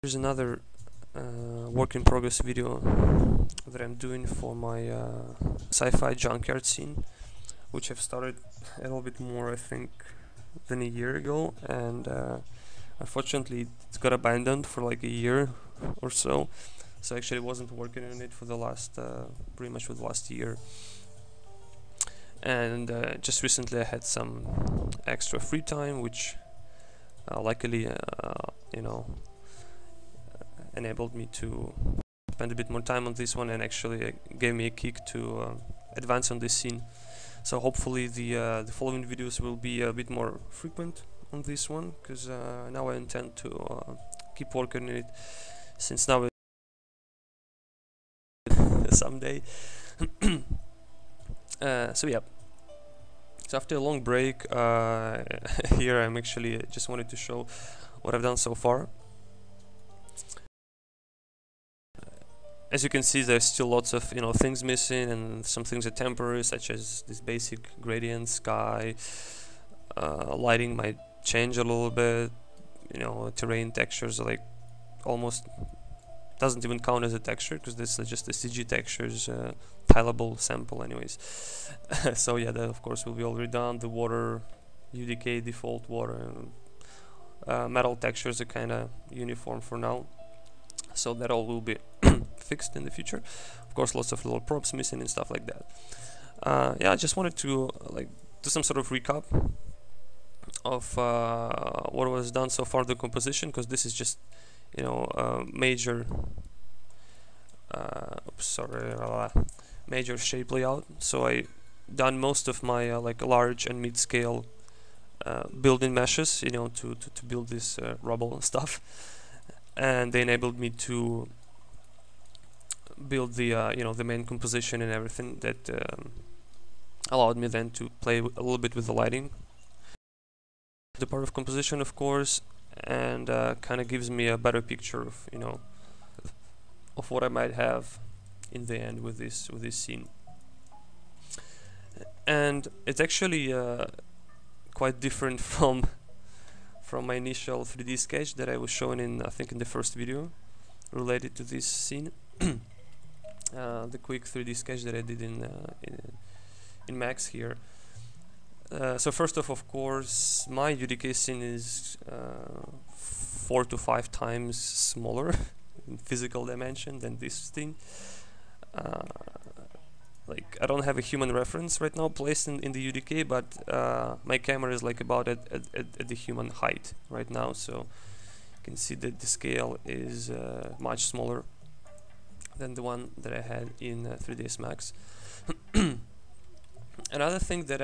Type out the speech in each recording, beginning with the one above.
Here's another work in progress video that I'm doing for my sci-fi junkyard scene, which I've started a little bit more, I think, than a year ago, and unfortunately it got abandoned for like a year or so. So I actually wasn't working on it for the last, pretty much for the last year. And just recently I had some extra free time, which luckily, enabled me to spend a bit more time on this one, and actually gave me a kick to advance on this scene. So hopefully the following videos will be a bit more frequent on this one, because now I intend to keep working on it, since now someday. So yeah. So after a long break, here I'm actually just wanted to show what I've done so far. As you can see, there's still lots of things missing, and some things are temporary, such as this basic gradient, sky, lighting might change a little bit. Terrain textures are like almost doesn't even count as a texture, because this is just a CG textures, tileable sample anyways. So yeah, that of course will be already done. The water, UDK default water, metal textures are kind of uniform for now, so that all will be fixed in the future. Of course, lots of little props missing and stuff like that. Yeah, I just wanted to do some sort of recap of what was done so far in the composition, because this is just major major shape layout. So I done most of my large and mid-scale building meshes, to build this rubble and stuff, and they enabled me to build the the main composition and everything that allowed me then to play a little bit with the lighting, the part of composition, of course, and kind of gives me a better picture of of what I might have in the end with this scene. And it's actually quite different from my initial 3D sketch that I was showing in, I think, in the first video related to this scene. The quick 3D sketch that I did in Max here. So first off, of course, my UDK scene is 4 to 5 times smaller in physical dimension than this thing. I don't have a human reference right now placed in the UDK, but my camera is about at the human height right now, so you can see that the scale is much smaller than the one that I had in 3ds Max. Another thing that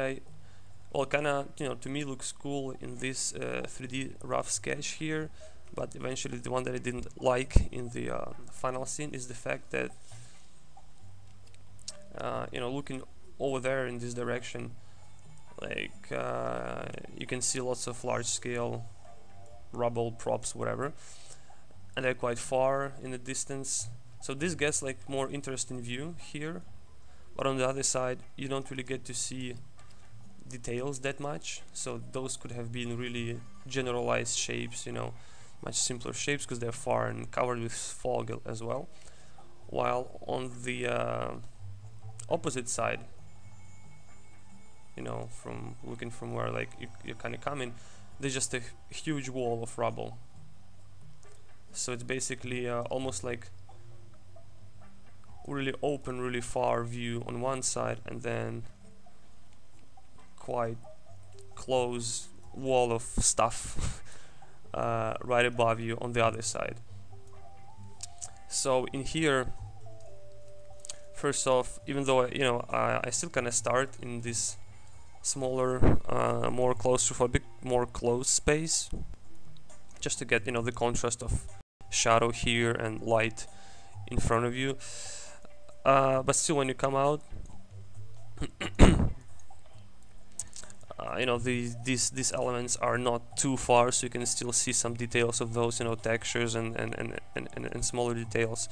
to me looks cool in this 3D rough sketch here, but eventually the one that I didn't like in the final scene, is the fact that looking over there in this direction, you can see lots of large scale rubble, props, whatever, and they're quite far in the distance. So this gets more interesting view here, but on the other side you don't really get to see details that much. So those could have been really generalized shapes, much simpler shapes, because they're far and covered with fog as well. While on the opposite side, from looking from where you're kind of coming, there's just a huge wall of rubble. So it's basically almost like really open, really far view on one side, and then quite close wall of stuff right above you on the other side. So in here, first off, even though I still kind of start in this smaller, more claustrophobic, more closed space, just to get the contrast of shadow here and light in front of you. But still, when you come out, these elements are not too far, so you can still see some details of those textures and smaller details.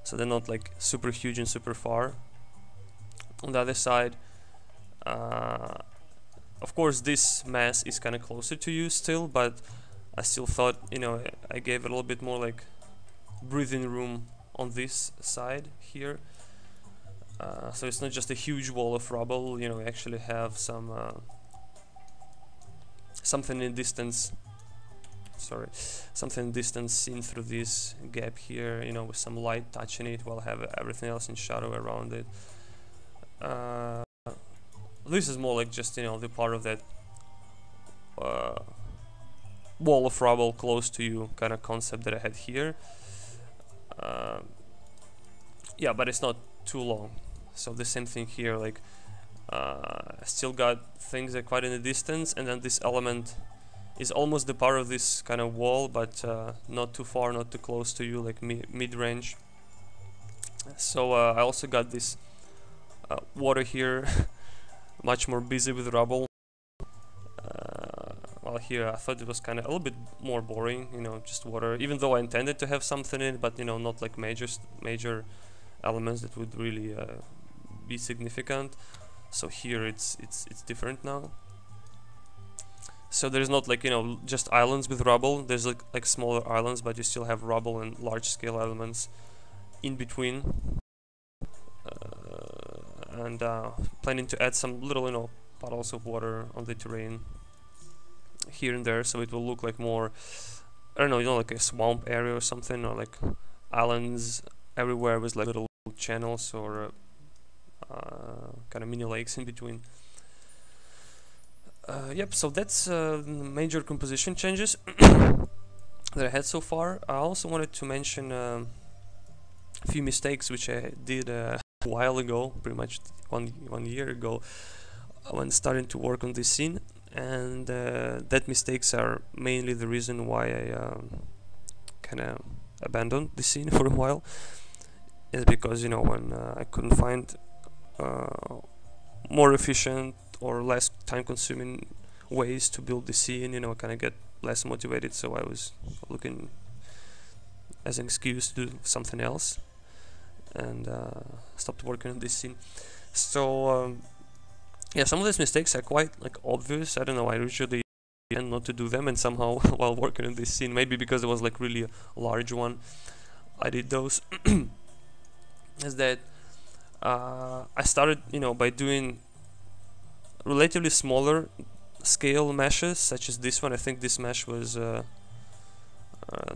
So they're not super huge and super far. On the other side, of course, this mass is kind of closer to you still, but I still thought I gave it a little bit more breathing room on this side here. So it's not just a huge wall of rubble, you know, we actually have some something in distance, something in distance seen through this gap here, you know, with some light touching it while have everything else in shadow around it. This is more like just, you know, the part of that wall of rubble close to you kind of concept that I had here. Yeah, but it's not too long. So the same thing here, like still got things that are quite in the distance, and then this element is almost the part of this kind of wall, but not too far, not too close to you, like mid-range. So I also got this water here, much more busy with rubble. While here I thought it was kind of a little bit more boring, you know, just water, even though I intended to have something in it, but you know, not like major elements that would really be significant. So here it's different now. So there's not like, you know, just islands with rubble. There's like smaller islands, but you still have rubble and large scale elements in between. And planning to add some little, you know, puddles of water on the terrain here and there, so it will look like more, I don't know, you know, like a swamp area or something, or like islands everywhere with like little channels or kind of mini lakes in between. Yep, so that's major composition changes that I had so far. I also wanted to mention a few mistakes which I did a while ago, pretty much one year ago, when starting to work on this scene, and that mistakes are mainly the reason why I kind of abandoned the scene for a while. Is because, you know, when I couldn't find more efficient or less time-consuming ways to build the scene, you know, I kind of get less motivated, so I was looking as an excuse to do something else, and stopped working on this scene. So yeah, some of these mistakes are quite like obvious. I don't know, I usually tend not to do them, and somehow while working on this scene, maybe because it was like really a large one, I did those. Is that I started, you know, by doing relatively smaller scale meshes, such as this one. I think this mesh was the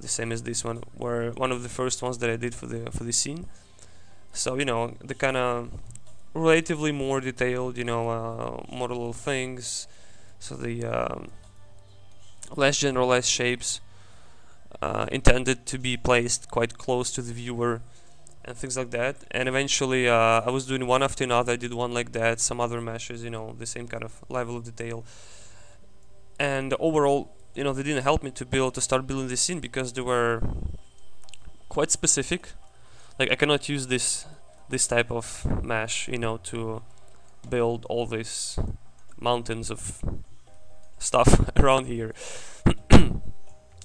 same as this one, were one of the first ones that I did for the scene. So, you know, the kind of relatively more detailed, you know, more little things. So the less generalized shapes intended to be placed quite close to the viewer, and things like that. And eventually I was doing one after another. I did one like that, some other meshes, you know, the same kind of level of detail. And overall, you know, they didn't help me to start building this scene, because they were quite specific. Like, I cannot use this type of mesh, you know, to build all these mountains of stuff around here.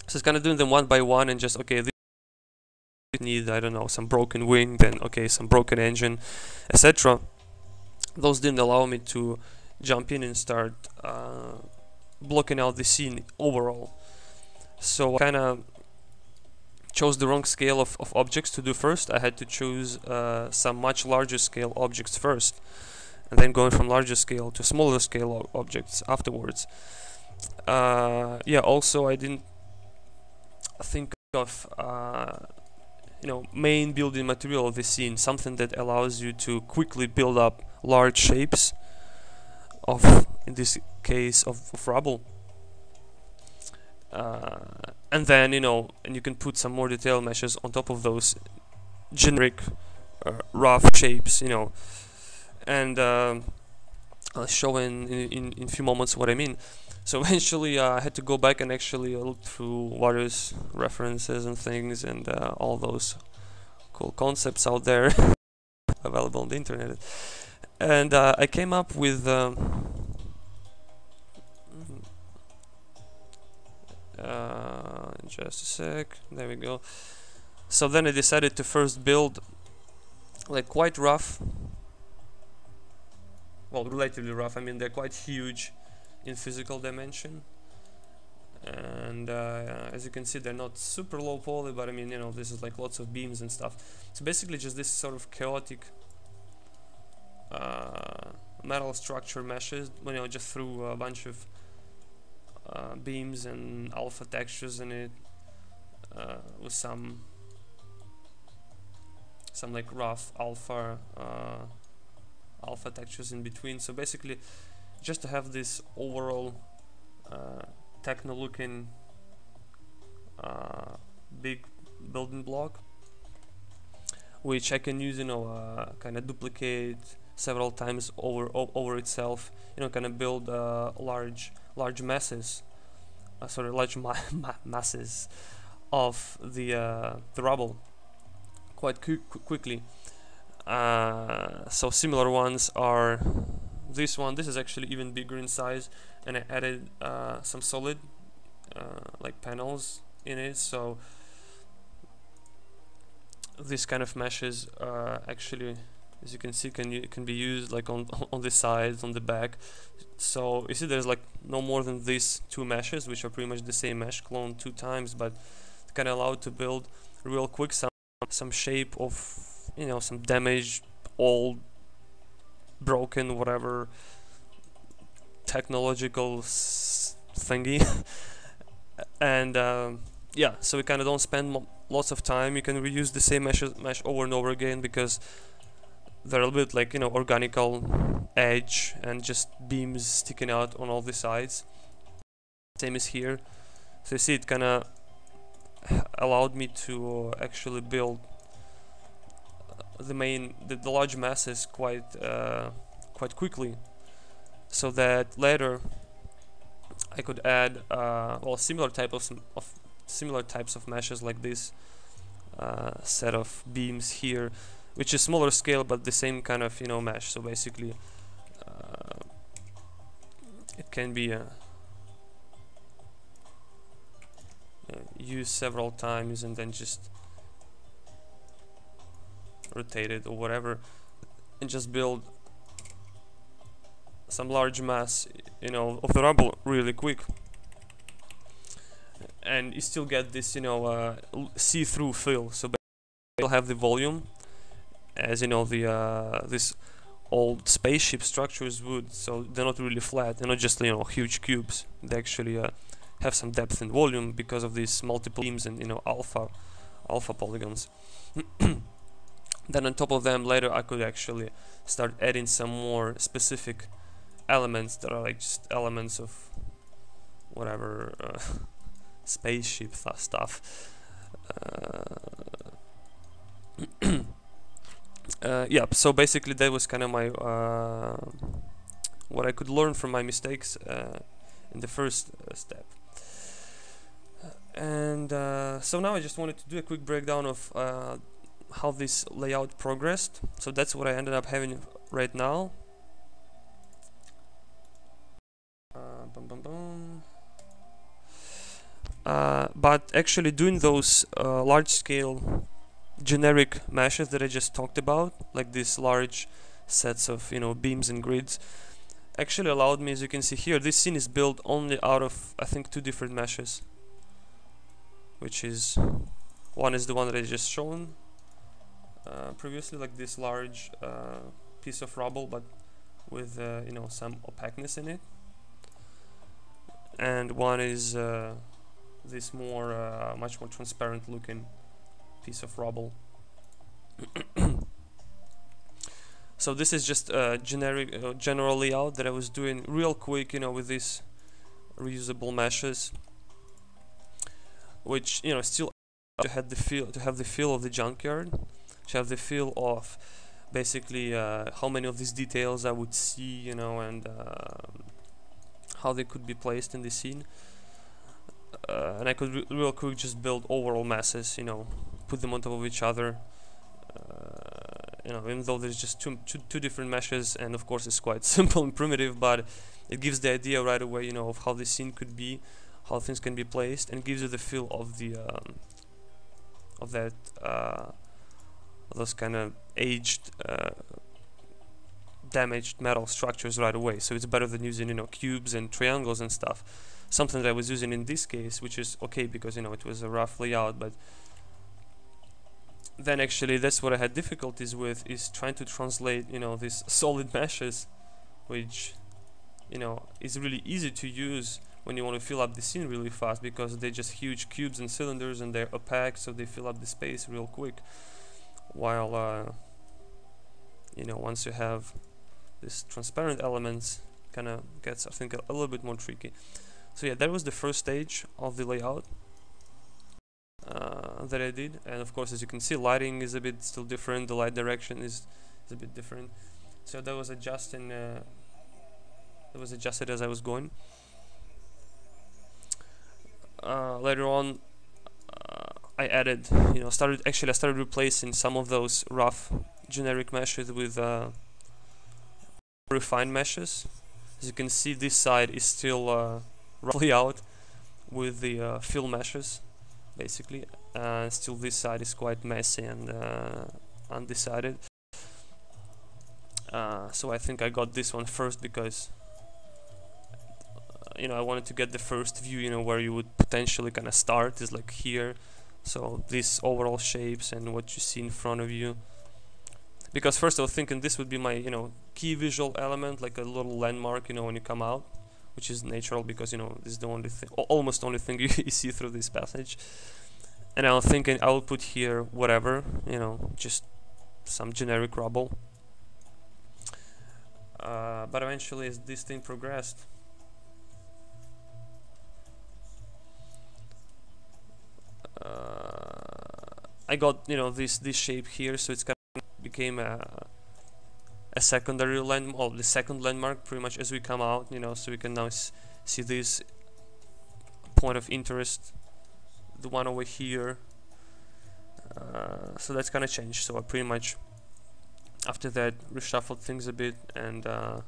So it's kind of doing them one by one, and just, okay, need, I don't know, some broken wing, then okay, some broken engine, etc. Those didn't allow me to jump in and start blocking out the scene overall. So I kind of chose the wrong scale of objects to do first. I had to choose some much larger scale objects first, and then going from larger scale to smaller scale objects afterwards. Yeah, also I didn't think of you know, main building material of the scene, something that allows you to quickly build up large shapes of, in this case, of rubble. And then, you know, and you can put some more detailed meshes on top of those generic rough shapes, you know. And I'll show in a few moments what I mean. So eventually I had to go back and actually look through various references and things, and all those cool concepts out there available on the internet. And I came up with just a sec, there we go. So then I decided to first build like quite rough, well, relatively rough, I mean they're quite huge in physical dimension, and as you can see, they're not super low poly, but I mean, you know, this is like lots of beams and stuff. So basically just this sort of chaotic metal structure meshes, you know, just threw a bunch of beams and alpha textures in it, with some like rough alpha textures in between. So basically just to have this overall techno looking big building block, which I can use, you know, kind of duplicate several times over itself, you know, kind of build large masses, large masses of the rubble quite quickly. So similar ones are this one. This is actually even bigger in size, and I added some solid like panels in it. So this kind of meshes actually, as you can see, can be used like on the sides, on the back. So you see there's like no more than these two meshes, which are pretty much the same mesh cloned 2 times, but kind of allowed to build real quick some shape of, you know, some damaged, old, broken, whatever technological thingy. And yeah, so we kind of don't spend lots of time. You can reuse the same mesh over and over again, because they're a little bit like, you know, organical edge and just beams sticking out on all the sides. Same as here. So you see, it kind of allowed me to actually build the large masses quite quickly, so that later I could add well, similar types of meshes like this set of beams here, which is smaller scale but the same kind of, you know, mesh. So basically it can be used several times and then just rotated or whatever, and just build some large mass, you know, of the rubble really quick. And you still get this, you know, see-through fill. So you'll have the volume, as you know, the this old spaceship structures would. So they're not really flat. They're not just, you know, huge cubes. They actually have some depth and volume because of these multiple beams and, you know, alpha polygons. Then on top of them, later I could actually start adding some more specific elements that are like just elements of whatever spaceship stuff. Yeah, so basically that was kind of my what I could learn from my mistakes in the first step. And so now I just wanted to do a quick breakdown of how this layout progressed. So that's what I ended up having right now. But actually doing those large-scale generic meshes that I just talked about, like these large sets of, you know, beams and grids, actually allowed me, as you can see here, this scene is built only out of, I think, 2 different meshes, which is, one is the one that I just shown previously, like this large piece of rubble, but with you know, some opaqueness in it, and one is this more much more transparent looking piece of rubble. So this is just a generic general layout that I was doing real quick, you know, with these reusable meshes, which, you know, still to have the feel of the junkyard, to have the feel of basically how many of these details I would see, you know, and how they could be placed in the scene. And I could real quick just build overall masses, you know, put them on top of each other, you know, even though there's just two different meshes, and of course it's quite simple and primitive, but it gives the idea right away, you know, of how the scene could be, how things can be placed, and gives you the feel of the those kind of aged, damaged metal structures right away. So it's better than using, you know, cubes and triangles and stuff. something that I was using in this case, which is okay because it was a rough layout. But then actually that's what I had difficulties with, is trying to translate these solid meshes, which is really easy to use when you want to fill up the scene really fast, because they're just huge cubes and cylinders and they're opaque, so they fill up the space real quick. While once you have these transparent elements, kind of gets, I think, a little bit more tricky. So yeah, that was the first stage of the layout that I did. And of course, as you can see, lighting is a bit still different, the light direction is a bit different. So that was adjusting, that was adjusted as I was going. Later on, I added, I started replacing some of those rough generic meshes with refined meshes. As you can see, this side is still roughly out with the fill meshes, basically, and still this side is quite messy and undecided. So I think I got this one first because I wanted to get the first view, where you would potentially kind of start is like here. So these overall shapes and what you see in front of you. Because first I was thinking this would be my, key visual element, like a little landmark, when you come out, which is natural because, this is the only thing, almost only thing you see through this passage. And I was thinking I will put here whatever, just some generic rubble. But eventually, as this thing progressed, I got this shape here, so it's kind of became a secondary landmark, or the second landmark, pretty much, as we come out. So we can now see this point of interest, the one over here. So that's kind of changed. So I pretty much after that reshuffled things a bit, and of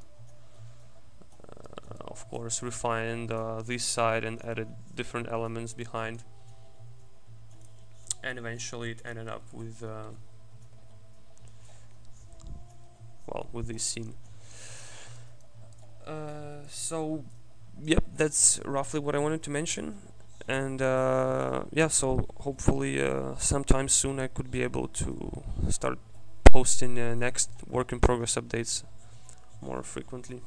course refined this side and added different elements behind. And eventually it ended up with with this scene. So yep, that's roughly what I wanted to mention. And yeah, so hopefully sometime soon I could be able to start posting next work in progress updates more frequently.